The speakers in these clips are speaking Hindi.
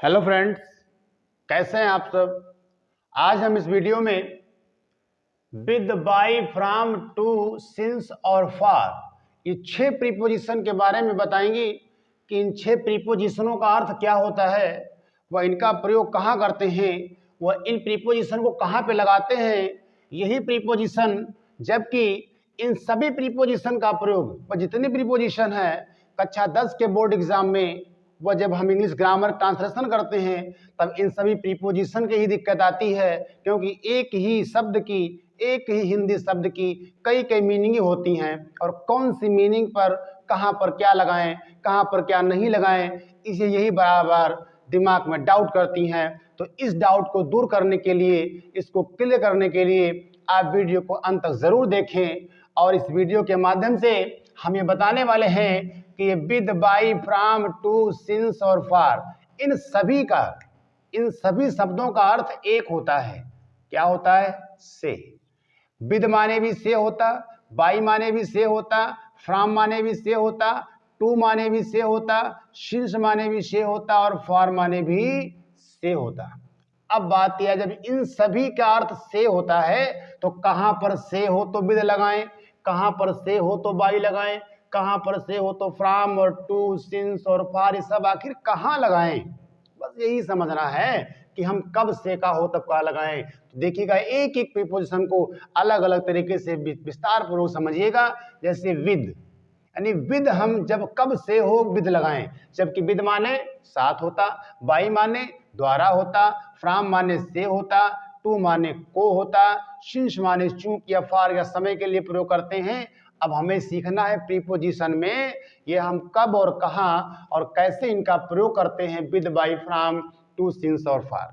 हेलो फ्रेंड्स, कैसे हैं आप सब। आज हम इस वीडियो में with, by, from, to, since और फॉर ये 6 प्रीपोजिशन के बारे में बताएंगे कि इन 6 प्रीपोजिशनों का अर्थ क्या होता है, वह इनका प्रयोग कहाँ करते हैं, वह इन प्रीपोजिशन को कहाँ पे लगाते हैं। यही प्रीपोजिशन, जबकि इन सभी प्रीपोजिशन का प्रयोग, वह जितने प्रीपोजिशन है कक्षा 10 के बोर्ड एग्जाम में, वह जब हम इंग्लिश ग्रामर ट्रांसलेशन करते हैं तब इन सभी प्रीपोजिशन की ही दिक्कत आती है, क्योंकि एक ही शब्द की, एक ही हिंदी शब्द की कई कई मीनिंग होती हैं और कौन सी मीनिंग पर कहाँ पर क्या लगाएं, कहाँ पर क्या नहीं लगाएं, इसे यही बार दिमाग में डाउट करती हैं। तो इस डाउट को दूर करने के लिए, इसको क्लियर करने के लिए आप वीडियो को अंत तक जरूर देखें। और इस वीडियो के माध्यम से हम ये बताने वाले हैं कि ये with, by, from, to, since और फॉर, इन सभी शब्दों का अर्थ एक होता है। क्या होता है? से। विद माने भी से होता, बाई माने भी से होता, फ्रॉम माने भी से होता, टू माने भी से होता, सिंस माने भी से होता और फॉर माने भी से होता। अब बात यह है, जब इन सभी का अर्थ से होता है तो कहां पर से हो तो विद लगाएं, कहां पर से हो तो बाई लगाएं, कहां पर से हो तो फ्रॉम और टू, सिंस और फॉर, सब आखिर कहां लगाएं। बस यही समझना है कि हम कब से का हो तब का लगाएं। तो देखिएगा, एक एक प्रीपोजिशन को अलग अलग तरीके से विस्तार पूर्वक समझिएगा। जैसे विद, यानी विद हम जब कब से हो विद लगाएं, जबकि विद माने साथ होता, बाई माने द्वारा होता, फ्रॉम माने से होता, टू माने को होता, सिंस माने चूंकि या फॉर या समय के लिए प्रयोग करते हैं। अब हमें सीखना है प्रीपोजिशन में ये हम कब और कहां और कैसे इनका प्रयोग करते हैं, with, by, from, to, since और फॉर।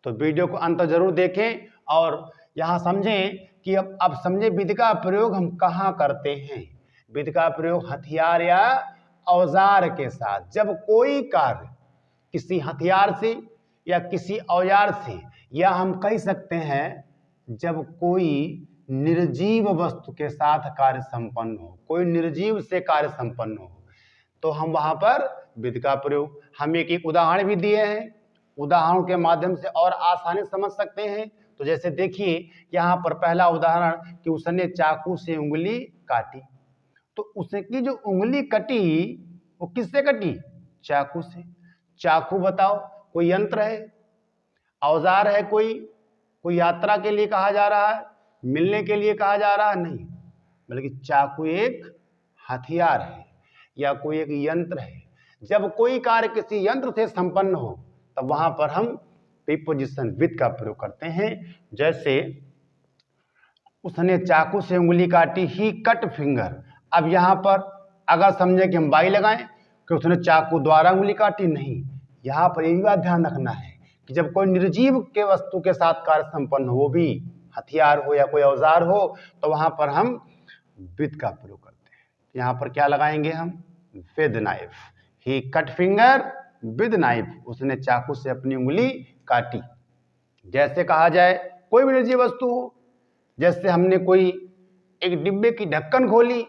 तो वीडियो को अंत जरूर देखें और यहां समझें कि अब समझे विद का प्रयोग हम कहां करते हैं। विद का प्रयोग हथियार या औजार के साथ, जब कोई कार्य किसी हथियार से या किसी औजार से, या हम कह सकते हैं जब कोई निर्जीव वस्तु के साथ कार्य संपन्न हो, कोई निर्जीव से कार्य संपन्न हो, तो हम वहां पर विद का प्रयोग। हम एक उदाहरण भी दिए हैं, उदाहरणों के माध्यम से और आसानी समझ सकते हैं। तो जैसे देखिए यहाँ पर पहला उदाहरण कि उसने चाकू से उंगली काटी, तो उसकी जो उंगली कटी वो किससे कटी? चाकू से। चाकू बताओ कोई यंत्र है, औजार है, कोई यात्रा के लिए कहा जा रहा है, मिलने के लिए कहा जा रहा है? नहीं, बल्कि चाकू एक हथियार है या कोई एक यंत्र है। जब कोई कार्य किसी यंत्र से संपन्न हो तब वहां पर हम प्रीपोजिशन विद का प्रयोग करते हैं। जैसे उसने चाकू से उंगली काटी, ही कट फिंगर। अब यहां पर अगर समझे कि हम बाई लगाएं कि उसने चाकू द्वारा उंगली काटी, नहीं, यहां पर यही बात ध्यान रखना है कि जब कोई निर्जीव के वस्तु के साथ कार्य संपन्न हो, वो भी हथियार हो या कोई औजार हो, तो वहां पर हम विद का प्रयोग करते हैं। यहां पर क्या लगाएंगे हम? With knife. He cut finger with knife, उसने चाकू से अपनी उंगली काटी। जैसे कहा जाए कोई भी निर्जीव वस्तु हो, जैसे हमने कोई एक डिब्बे की ढक्कन खोली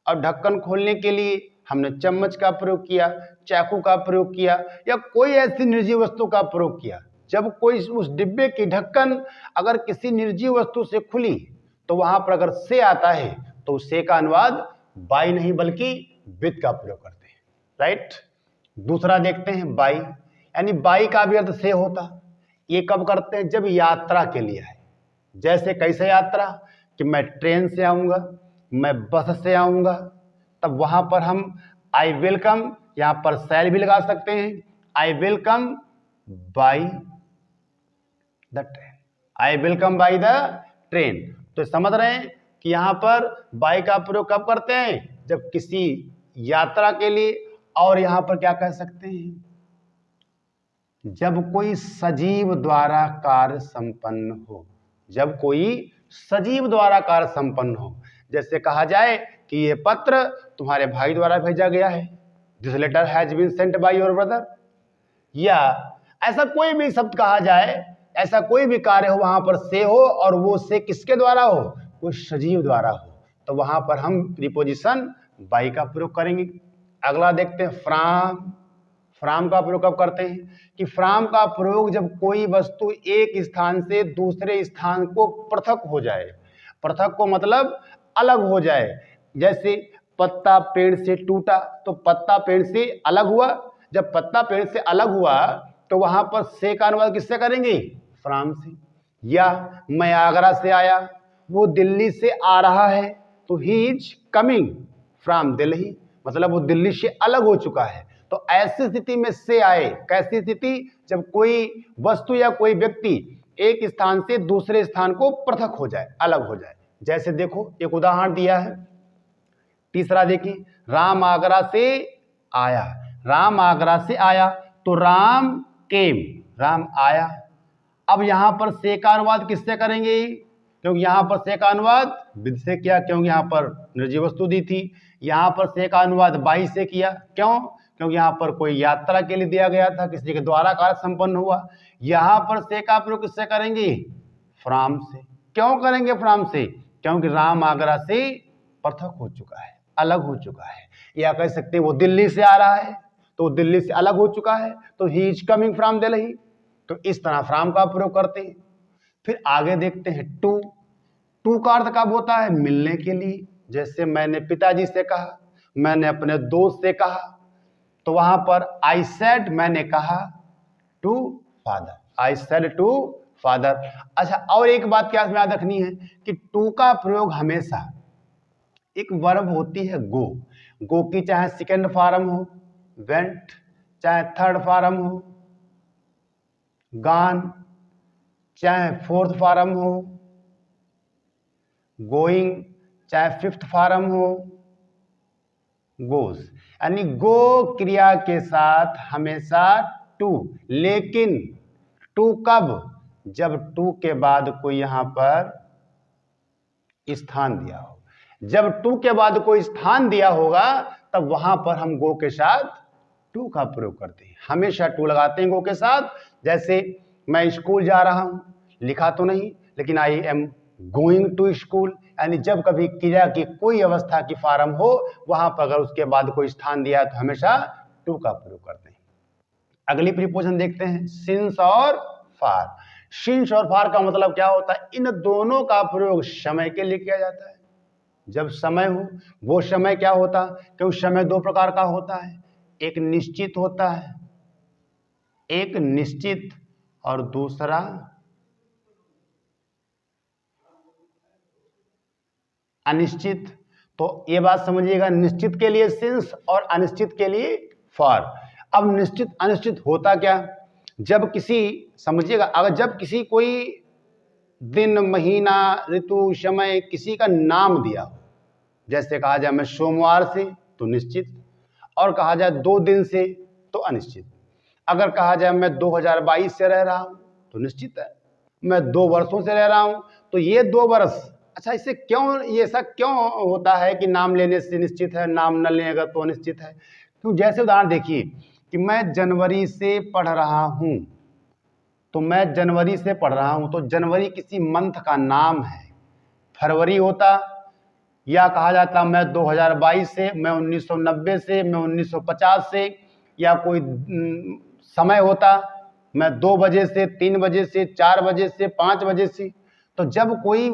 और ढक्कन खोलने के लिए हमने चम्मच का प्रयोग किया, चाकू का प्रयोग किया या कोई ऐसी निर्जीव वस्तु का प्रयोग किया। जब कोई उस डिब्बे की ढक्कन अगर किसी निर्जीव वस्तु से खुली तो वहां पर अगर से आता है तो से का अनुवाद बाई नहीं बल्कि विद का प्रयोग करते हैं। राइट। दूसरा देखते हैं बाई, यानी बाई का भी अर्थ से होता। ये कब करते हैं? जब यात्रा के लिए है। जैसे कैसे यात्रा? कि मैं ट्रेन से आऊंगा, मैं बस से आऊंगा, तब वहां पर हम आई वेलकम, यहां पर शैल भी लगा सकते हैं। I welcome by the train, I welcome by the train. तो समझ रहे हैं कि यहां पर बाई का प्रयोग कब करते हैं? जब किसी यात्रा के लिए। और यहां पर क्या कह सकते हैं? जब कोई सजीव द्वारा कार्य संपन्न हो, जब कोई सजीव द्वारा कार्य संपन्न हो। जैसे कहा जाए कि यह पत्र तुम्हारे भाई द्वारा भेजा गया है, this letter has been sent by your brother, या ऐसा कोई भी शब्द कहा जाए, ऐसा कोई भी कार्य हो वहां पर से हो और वो से किसके द्वारा हो? कोई सजीव द्वारा हो, तो वहां पर हम प्रीपोजिशन बाई का प्रयोग करेंगे। अगला देखते हैं फ्रॉम। फ्रॉम का प्रयोग कब करते हैं कि फ्रॉम का प्रयोग जब कोई वस्तु एक स्थान से दूसरे स्थान को पृथक हो जाए। पृथक को मतलब अलग हो जाए। जैसे पत्ता पेड़ से टूटा, तो पत्ता पेड़ से अलग हुआ। जब पत्ता पेड़ से अलग हुआ तो वहां पर से का अनुवाद किससे करेंगे? फ्रॉम से। या मैं आगरा से आया, वो दिल्ली से आ रहा है, तो he is coming from Delhi, मतलब वो दिल्ली से अलग हो चुका है। तो ऐसी स्थिति में से आए, कैसी स्थिति? जब कोई वस्तु या कोई व्यक्ति एक स्थान से दूसरे स्थान को पृथक हो जाए, अलग हो जाए। जैसे देखो एक उदाहरण दिया है, तीसरा देखिए, राम आगरा से आया। राम आगरा से आया तो राम केम, राम आया। अब यहां पर से का अनुवाद किससे करेंगे? क्योंकि यहां पर से का अनुवाद विद से किया, क्योंकि यहां पर निर्जीव वस्तु दी थी। यहां पर से का अनुवाद बाई से किया, क्यों? क्योंकि यहां पर कोई यात्रा के लिए दिया गया था, किसी के द्वारा कार्य संपन्न हुआ। यहां पर से का प्रयोग किससे करेंगे? फ्रॉम से। क्यों करेंगे फ्रॉम से? क्योंकि राम आगरा से पृथक हो चुका है, अलग हो चुका है। या कह सकते हैं वो दिल्ली से आ रहा है, तो दिल्ली से अलग हो चुका है, तो he is coming from Delhi. तो इस तरह फ्रॉम का प्रयोग करते हैं। फिर आगे देखते हैं टू। टू का अर्थ कब होता है? मिलने के लिए। जैसे मैंने पिताजी से कहा, मैंने अपने दोस्त से कहा, तो वहां पर आई सेड, मैंने कहा, to father, I said to father. अच्छा, और एक बात क्या याद रखनी है कि टू का प्रयोग हमेशा एक वर्ब होती है गो। गो की चाहे सेकंड फॉर्म हो वेंट, चाहे थर्ड फॉर्म हो गॉन, चाहे फोर्थ फॉर्म हो गोइंग, चाहे फिफ्थ फॉर्म हो गोज। यानी गो क्रिया के साथ हमेशा टू। लेकिन टू कब? जब टू के बाद कोई यहां पर स्थान दिया हो। जब टू के बाद कोई स्थान दिया होगा तब वहां पर हम गो के साथ टू का प्रयोग करते हैं। हमेशा टू लगाते हैं गो के साथ। जैसे मैं स्कूल जा रहा हूं, लिखा तो नहीं, लेकिन I am going to school. यानी जब कभी क्रिया की कोई अवस्था की फॉर्म हो, वहां पर अगर उसके बाद कोई स्थान दिया है तो हमेशा टू का प्रयोग करते हैं। अगली प्रीपोजिशन देखते हैं, सिंस और फार। सिंस और फार का मतलब क्या होता है? इन दोनों का प्रयोग समय के लिए किया जाता है। जब समय हो, वो समय क्या होता? क्योंकि समय दो प्रकार का होता है, एक निश्चित होता है, एक निश्चित, और दूसरा अनिश्चित। तो ये बात समझिएगा, निश्चित के लिए सिंस और अनिश्चित के लिए फॉर। अब निश्चित अनिश्चित होता क्या? जब किसी, समझिएगा, अगर जब किसी कोई दिन, महीना, ऋतु, समय, किसी का नाम दिया हो, जैसे कहा जाए मैं सोमवार से, तो निश्चित, और कहा जाए 2 दिन से, तो अनिश्चित। अगर कहा जाए मैं 2022 से रह रहा हूं, तो निश्चित है। मैं 2 वर्षों से रह रहा हूं, तो ये 2 वर्ष। अच्छा, इससे क्यों, ये ऐसा क्यों होता है कि नाम लेने से निश्चित है, नाम न लेने अगर तो अनिश्चित है? तो जैसे उदाहरण देखिए कि मैं जनवरी से पढ़ रहा हूं, तो मैं जनवरी से पढ़ रहा हूं, तो जनवरी किसी मंथ का नाम है। फरवरी होता, या कहा जाता मैं 2022 से, मैं 1990 से, मैं 1950 से, या कोई समय होता मैं 2 बजे से, 3 बजे से, 4 बजे से, 5 बजे से। तो जब कोई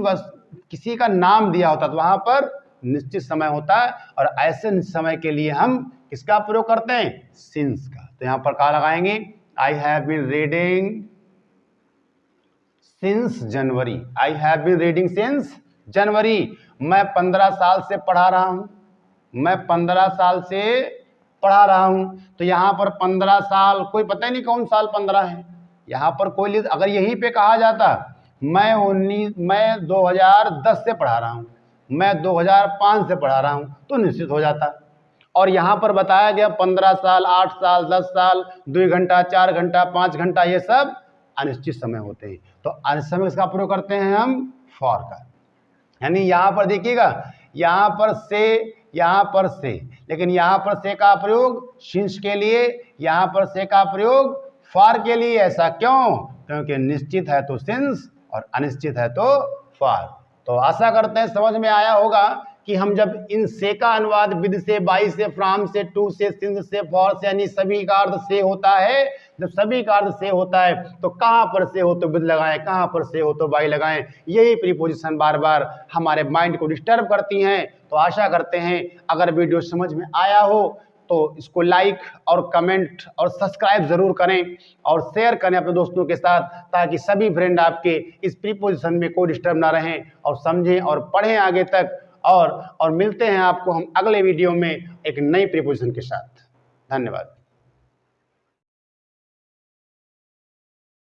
किसी का नाम दिया होता तो वहां पर निश्चित समय होता है, और ऐसे समय के लिए हम किसका प्रयोग करते हैं? सिंस का। तो यहां पर क्या लगाएंगे? I have been reading since January. I have been reading since January. मैं 15 साल से पढ़ा रहा हूं, मैं 15 साल से पढ़ा रहा हूं। तो यहां पर 15 साल, कोई पता ही नहीं कौन साल 15 है। यहां पर कोई, अगर यहीं पे कहा जाता मैं 2010 से पढ़ा रहा हूं, मैं 2005 से पढ़ा रहा हूं, तो निश्चित हो जाता। और यहां पर बताया गया 15 साल, 8 साल, 10 साल, 2 घंटा, 4 घंटा, 5 घंटा, ये सब अनिश्चित समय होते हैं। तो अनिश्चित समय इसका प्रयोग करते हैं हम फॉर का। यानी यहां पर देखिएगा, यहां पर से, यहां पर से, लेकिन यहां पर से का प्रयोग सिंस के लिए, यहां पर से का प्रयोग फॉर के लिए। ऐसा क्यों? क्योंकि निश्चित है तो सिंस और अनिश्चित है तो फॉर। तो आशा करते हैं समझ में आया होगा कि हम जब इन से का अनुवाद विद से, बाई से, फ्रॉम से, टू से, सिंस से, फॉर से, यानी सभी का अर्थ से होता है। जब सभी का अर्थ से होता है तो कहाँ पर से हो तो विद लगाएं, कहाँ पर से हो तो बाई लगाएं। यही प्रीपोजिशन बार बार हमारे माइंड को डिस्टर्ब करती हैं। तो आशा करते हैं अगर वीडियो समझ में आया हो तो इसको लाइक और कमेंट और सब्सक्राइब जरूर करें और शेयर करें अपने दोस्तों के साथ, ताकि सभी फ्रेंड आपके इस प्रीपोजिशन में कोई डिस्टर्ब ना रहें और समझें और पढ़ें आगे तक। और मिलते हैं आपको हम अगले वीडियो में एक नई प्रीपोजिशन के साथ। धन्यवाद।